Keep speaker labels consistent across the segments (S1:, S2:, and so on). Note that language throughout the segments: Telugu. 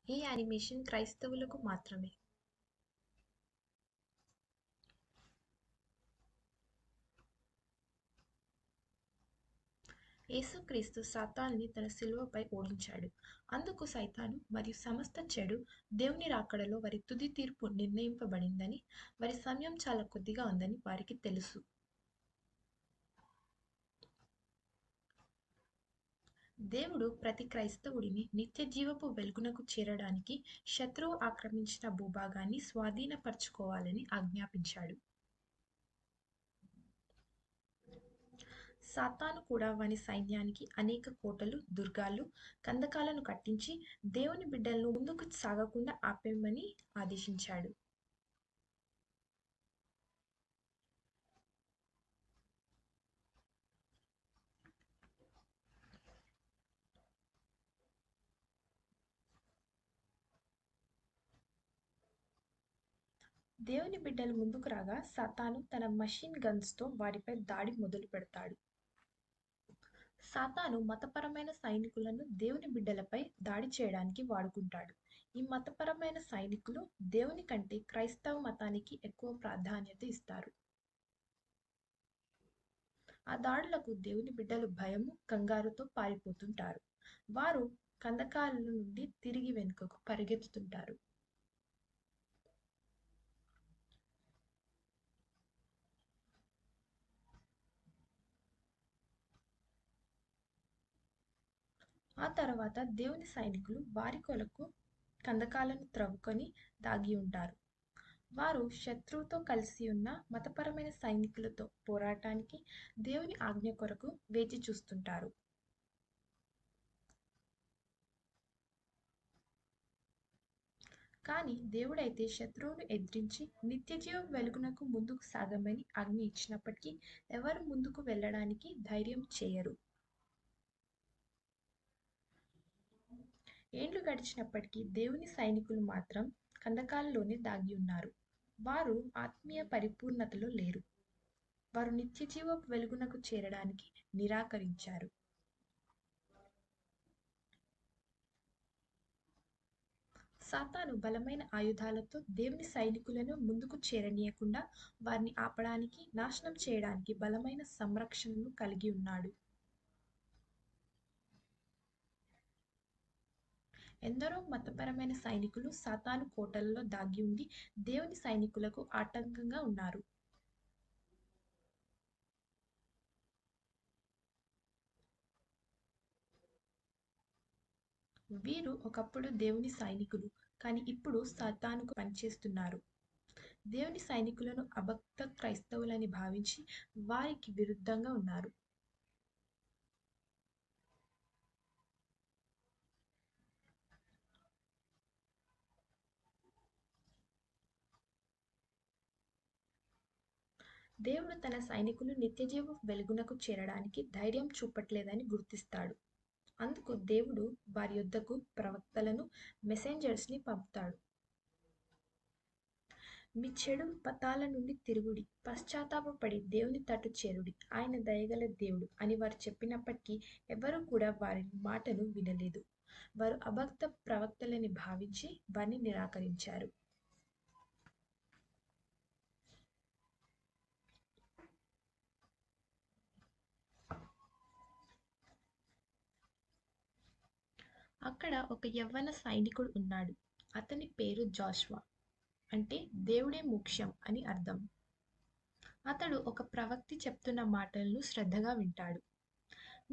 S1: ఈ యానిమేషన్ క్రైస్తవులకు మాత్రమే. యేసుక్రీస్తు సాతానుని తన శిలువపై ఓడించాడు. అందుకు సైతాను మరియు సమస్త చెడు దేవుని రాకడలో వారి తుది తీర్పు నిర్ణయింపబడిందని, వారి సమయం చాలా కొద్దిగా ఉందని వారికి తెలుసు. దేవుడు ప్రతి క్రైస్తవుడిని నిత్యజీవపు వెలుగునకు చేరడానికి శత్రువు ఆక్రమించిన భూభాగాన్ని స్వాధీనపరచుకోవాలని ఆజ్ఞాపించాడు. సాతాను కూడా వాని సైన్యానికి అనేక కోటలు, దుర్గాలు, కందకాలను కట్టించి దేవుని బిడ్డలను ముందుకు సాగకుండా ఆపేయమని ఆదేశించాడు. దేవుని బిడ్డలు ముందుకు రాగా సాతాను తన మషిన్ గన్స్తో వారిపై దాడి మొదలు పెడతాడు. సాతాను మతపరమైన సైనికులను దేవుని బిడ్డలపై దాడి చేయడానికి వాడుకుంటాడు. ఈ మతపరమైన సైనికులు దేవుని కంటే క్రైస్తవ మతానికి ఎక్కువ ప్రాధాన్యత ఇస్తారు. ఆ దాడులకు దేవుని బిడ్డలు భయము, కంగారుతో పారిపోతుంటారు. వారు కందకాల నుండి తిరిగి వెనుకకు పరిగెత్తుతుంటారు. ఆ తర్వాత దేవుని సైనికులు వారి కొరకు కందకాలను త్రవ్వుకొని దాగి ఉంటారు. వారు శత్రువుతో కలిసి ఉన్న మతపరమైన సైనికులతో పోరాటానికి దేవుని ఆజ్ఞ కొరకు వేచి చూస్తుంటారు. కానీ దేవుడైతే శత్రువును ఎదిరించి నిత్యజీవ వెలుగునకు ముందుకు సాగమని ఆజ్ఞ ఇచ్చినప్పటికీ ఎవరు ముందుకు వెళ్ళడానికి ధైర్యం చేయరు. ఏండ్లు గడిచినప్పటికీ దేవుని సైనికులు మాత్రం కందకాలలోనే దాగి ఉన్నారు. వారు ఆత్మీయ పరిపూర్ణతలో లేరు. వారు నిత్యజీవపు వెలుగునకు చేరడానికి నిరాకరించారు. సాతాను బలమైన ఆయుధాలతో దేవుని సైనికులను ముందుకు చేరనీయకుండా వారిని ఆపడానికి, నాశనం చేయడానికి బలమైన సంరక్షణను కలిగి ఉన్నాడు. ఎందరో మతపరమైన సైనికులు సాతాను కోటలలో దాగి ఉండి దేవుని సైనికులకు ఆటంకంగా ఉన్నారు. వీరు ఒకప్పుడు దేవుని సైనికులు, కానీ ఇప్పుడు సాతానుకు పనిచేస్తున్నారు. దేవుని సైనికులను అభక్త క్రైస్తవులని భావించి వారికి విరుద్ధంగా ఉన్నారు. దేవుడు తన సైనికులు నిత్యజీవ వెలుగునకు చేరడానికి ధైర్యం చూపట్లేదని గుర్తిస్తాడు. అందుకు దేవుడు వారి యొద్దకు ప్రవక్తలను, మెసెంజర్స్ని పంపుతాడు. మీ చెడు పథాల నుండి తిరుగుడి, పశ్చాత్తాపపడి దేవుని తట్టు చేరుడి, ఆయన దయగల దేవుడు అని వారు చెప్పినప్పటికీ ఎవరూ కూడా వారి మాటను వినలేదు. వారు అభక్త ప్రవక్తలని భావించి వారిని నిరాకరించారు. అక్కడ ఒక యవ్వన సైనికుడు ఉన్నాడు. అతని పేరు జాషువా, అంటే దేవుడే ముఖ్యం అని అర్థం. అతడు ఒక ప్రవక్తి చెప్తున్న మాటలను శ్రద్ధగా వింటాడు.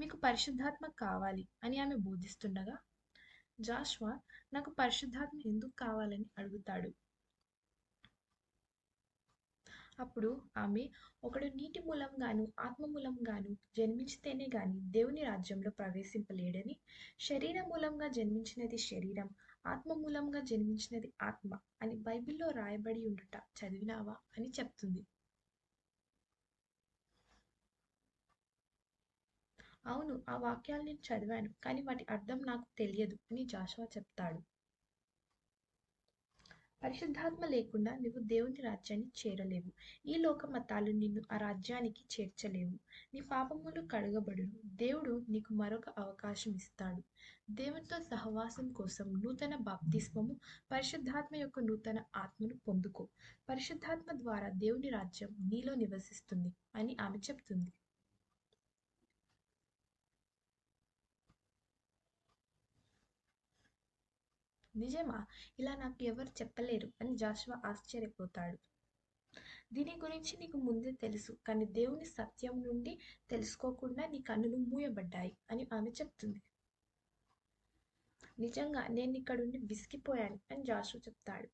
S1: మీకు పరిశుద్ధాత్మ కావాలి అని ఆమె బోధిస్తుండగా జాషువా నాకు పరిశుద్ధాత్మ ఎందుకు కావాలని అడుగుతాడు. అప్పుడు ఆమె ఒకడు నీటి మూలంగాను ఆత్మ మూలంగాను జన్మించితేనే గాని దేవుని రాజ్యంలో ప్రవేశింపలేడని, శరీర మూలంగా జన్మించినది శరీరం, ఆత్మ మూలంగా జన్మించినది ఆత్మ అని బైబిల్లో రాయబడి ఉండుట చదివినావా అని చెప్తుంది. అవును, ఆ వాక్యాలు నేను చదివాను, కానీ వాటి అర్థం నాకు తెలియదు అని జాషువా చెప్తాడు. పరిశుద్ధాత్మ లేకుండా నువ్వు దేవుని రాజ్యాన్ని చేరలేవు. ఈ లోక మతాలు నిన్ను ఆ రాజ్యానికి చేర్చలేవు. నీ పాపములు కడగబడును. దేవుడు నీకు మరొక అవకాశం ఇస్తాడు. దేవునితో సహవాసం కోసం నూతన బాప్తిస్మము, పరిశుద్ధాత్మ యొక్క నూతన ఆత్మను పొందుకో. పరిశుద్ధాత్మ ద్వారా దేవుని రాజ్యం నీలో నివసిస్తుంది అని ఆమె చెప్తుంది. నిజమా? ఇలా నాకు ఎవరు చెప్పలేరు అని జాషువా ఆశ్చర్యపోతాడు. దీని గురించి నీకు ముందే తెలుసు, కానీ దేవుని సత్యం నుండి తెలుసుకోకుండా నీ కన్నులు మూయబడ్డాయి అని ఆమె చెప్తుంది. నిజంగా నేను ఇక్కడుండి విసిగిపోయాను అని జాషువా చెప్తాడు.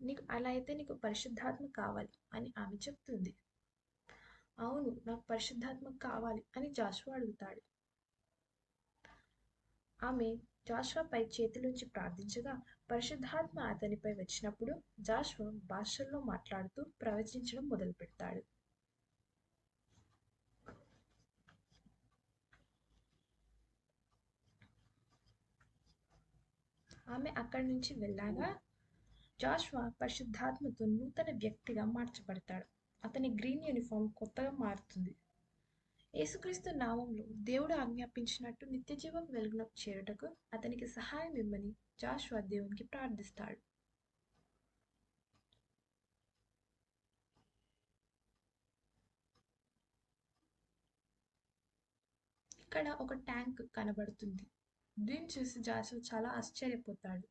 S1: నీకు అలా అయితే నీకు పరిశుద్ధాత్మ కావాలి అని ఆమె చెప్తుంది. అవును, నాకు పరిశుద్ధాత్మ కావాలి అని జాషువా అడుగుతాడు. ఆమె జాషువాపై చేతులుంచి ప్రార్థించగా పరిశుద్ధాత్మ అతనిపై వచ్చినప్పుడు జాషువా భాషల్లో మాట్లాడుతూ ప్రవచించడం మొదలుపెడతాడు. ఆమె అక్కడి నుంచి వెళ్ళాగా జాషువా పరిశుద్ధాత్మతో నూతన వ్యక్తిగా మార్చబడతాడు. అతని గ్రీన్ యూనిఫామ్ కొత్తగా మారుతుంది. యేసుక్రీస్తు నామంలో దేవుడు ఆజ్ఞాపించినట్టు నిత్యజీవం వెలుగులోకి చేరుటకు అతనికి సహాయం ఇమ్మని జాషువా దేవునికి ప్రార్థిస్తాడు. ఇక్కడ ఒక ట్యాంక్ కనబడుతుంది. దీన్ని చూసి జాషువా చాలా ఆశ్చర్యపోతాడు.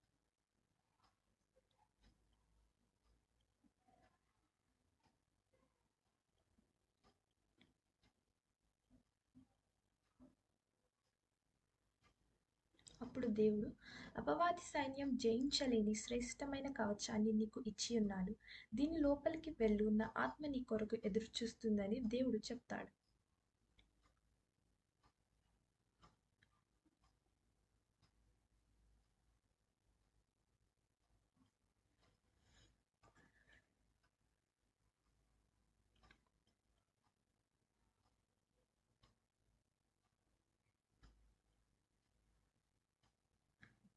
S1: అప్పుడు దేవుడు, అపవాది సైన్యం జయించలేని శ్రేష్టమైన కవచాన్ని నీకు ఇచ్చి ఉన్నాను. దీని లోపలికి వెళ్ళు, నా ఆత్మ నీ కొరకు ఎదురు చూస్తుందని దేవుడు చెప్తాడు.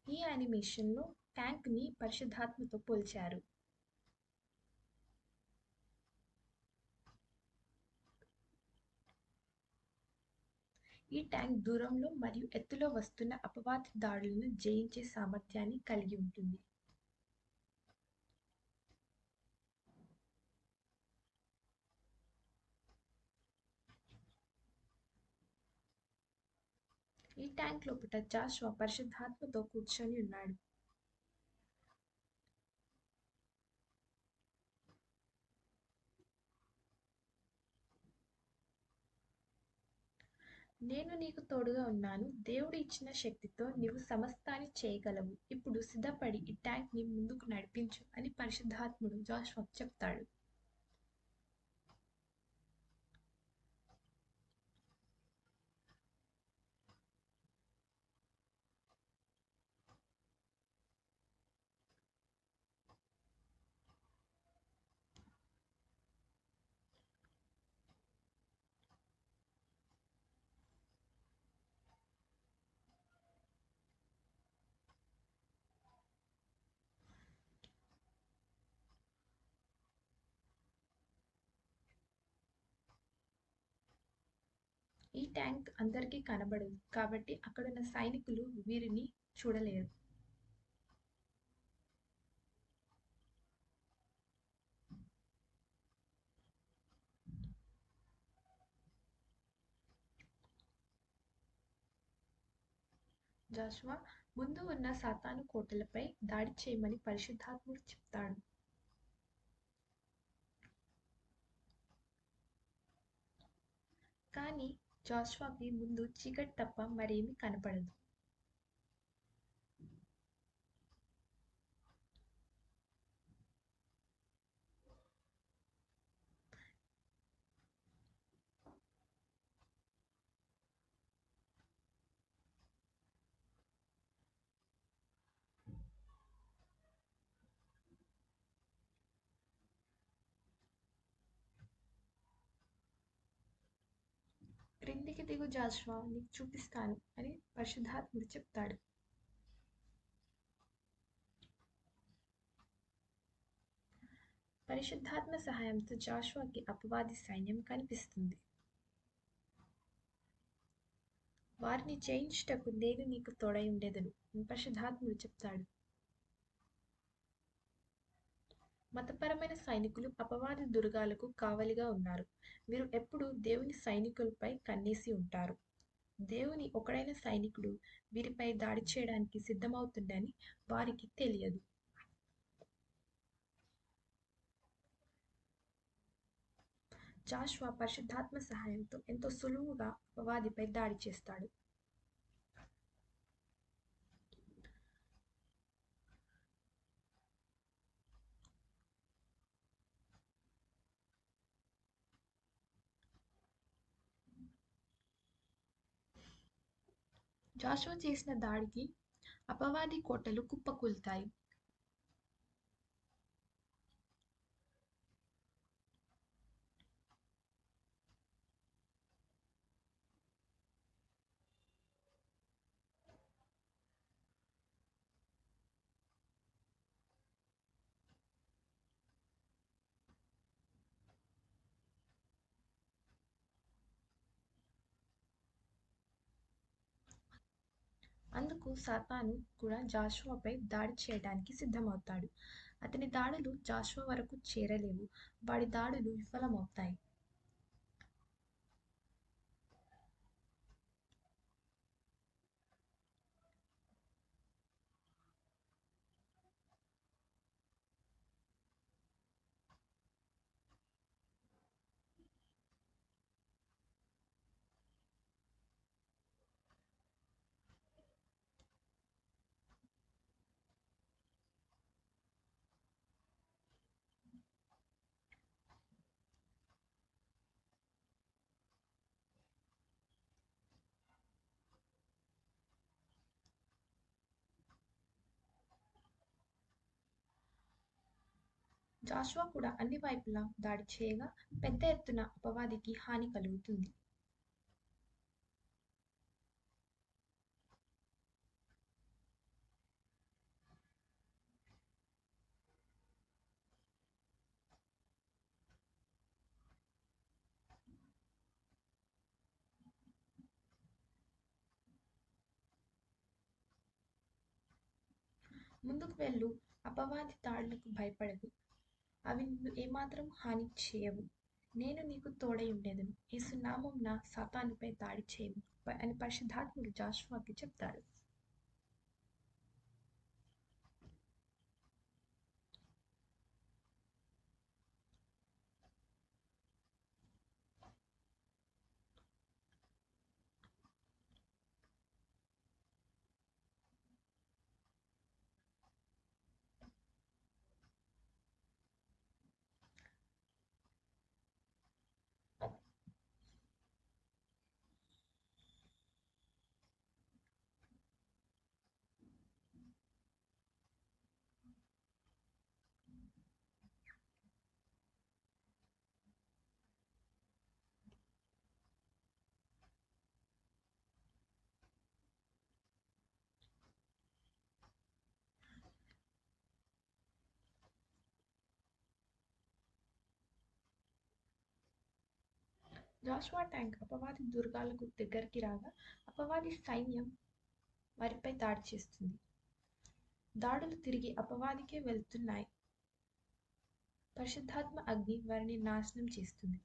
S1: ఈ యానిమేషన్లో ట్యాంక్ని పరిశుద్ధాత్మతో పోల్చారు. ఈ ట్యాంక్ దూరంలో మరియు ఎత్తులో వస్తున్న అపవాది దాడులను జయించే సామర్థ్యాన్ని కలిగి ఉంటుంది. ఈ ట్యాంక్ లోపల జాషువా పరిశుద్ధాత్మతో కూర్చొని ఉన్నాడు. నేను నీకు తోడుగా ఉన్నాను. దేవుడు ఇచ్చిన శక్తితో నీవు సమస్తాన్ని చేయగలవు. ఇప్పుడు సిద్ధపడి ఈ ట్యాంక్ని ముందుకు నడిపించు అని పరిశుద్ధాత్ముడు జాషువాకు చెప్తాడు. ఈ ట్యాంక్ అందరికీ కనబడదు కాబట్టి అక్కడున్న సైనికులు వీరిని చూడలేరు. జాషువా ముందు ఉన్న సాతాను కోటలపై దాడి చేయమని పరిశుద్ధాత్ముడు చెప్తాడు. కానీ జాషువాకి ముందు చీకటి తప్ప మరేమీ కనపడదు. క్రిందికి దిగు జాషువా, నీకు చూపిస్తాను అని పరిశుద్ధాత్ముడు చెప్తాడు. పరిశుద్ధాత్మ సహాయంతో జాషువాకి అపవాది సైన్యం కనిపిస్తుంది. వారిని జయించుటకు నేను నీకు తోడై ఉండేదను అని పరిశుద్ధాత్ముడు చెప్తాడు. మతపరమైన సైనికులు అపవాది దుర్గాలకు కావలిగా ఉన్నారు. వీరు ఎప్పుడూ దేవుని సైనికులపై కన్నేసి ఉంటారు. దేవుని ఒకడైన సైనికుడు వీరిపై దాడి చేయడానికి సిద్ధమవుతుండని వారికి తెలియదు. జాషువా పరిశుద్ధాత్మ సహాయంతో ఎంతో సులువుగా అపవాదిపై దాడి చేస్తాడు. జాషువా చేసిన దాడికి అపవాది కోటలు కుప్పకూలుతాయి. అందుకు సాతాను కూడా జాషువాపై దాడి చేయడానికి సిద్ధమవుతాడు. అతని దాడులు జాషువా వరకు చేరలేవు. వాడి దాడులు విఫలమవుతాయి. జాషువా కూడా అన్ని వైపులా దాడి చేయగా పెద్ద ఎత్తున అపవాదికి హాని కలుగుతుంది. ముందుకు వెళ్ళు, అపవాది దాడులకు భయపడకు. అవి నిన్ను ఏమాత్రం హాని చేయవు. నేను నీకు తోడై ఉండేదను. యేసు నామమున సాతానుపై దాడి చేయము అని పరిశుద్ధాత్ముడు జాషువాకి చెప్తాడు. జాషువా ట్యాంక్ అపవాది దుర్గాలకు దగ్గరికి రాగా అపవాది సైన్యం వారిపై దాడి చేస్తుంది. దాడులు తిరిగి అపవాదికే వెళ్తున్నాయి. పరిశుద్ధాత్మ అగ్ని వారిని నాశనం చేస్తుంది.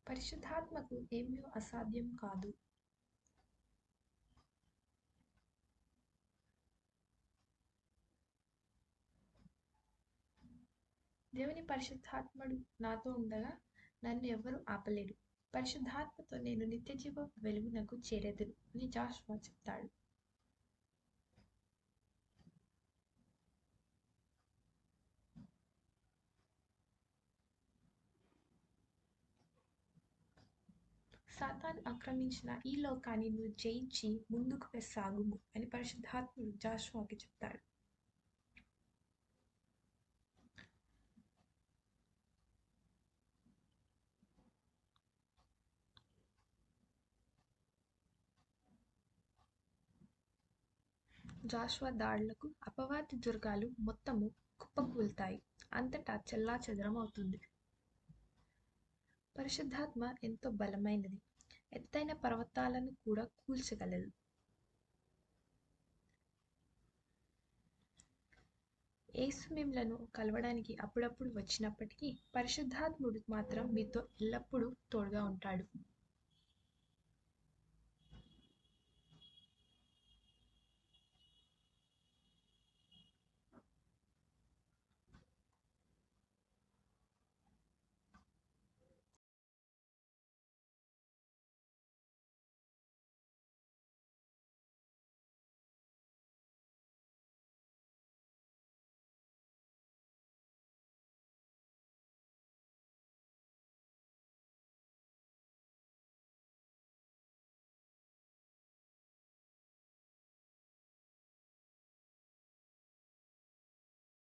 S1: పరిశుద్ధాత్మకు ఏమీ అసాధ్యం కాదు. దేవుని పరిశుద్ధాత్ముడు నాతో ఉండగా నన్ను ఎవ్వరూ ఆపలేరు. పరిశుద్ధాత్మతో నేను నిత్యజీవ వెలుగునకు చేరెదను అని జాషువా చెప్తాడు. సాతాను ఆక్రమించిన ఈ లోకాన్ని నువ్వు జయించి ముందుకు సాగుము అని పరిశుద్ధాత్ముడు జాషువాకి చెప్తాడు. జాషువా దాడులకు అపవాది దుర్గాలు మొత్తము కుప్పకూలుతాయి. అంతటా చెల్లాచెదరం అవుతుంది. పరిశుద్ధాత్మ ఎంతో బలమైనది. ఎత్తైన పర్వతాలను కూడా కూల్చగలదు. యేసు మిమ్ములను కలవడానికి అప్పుడప్పుడు వచ్చినప్పటికీ పరిశుద్ధాత్ముడు మాత్రం మీతో ఎల్లప్పుడూ తోడుగా ఉంటాడు.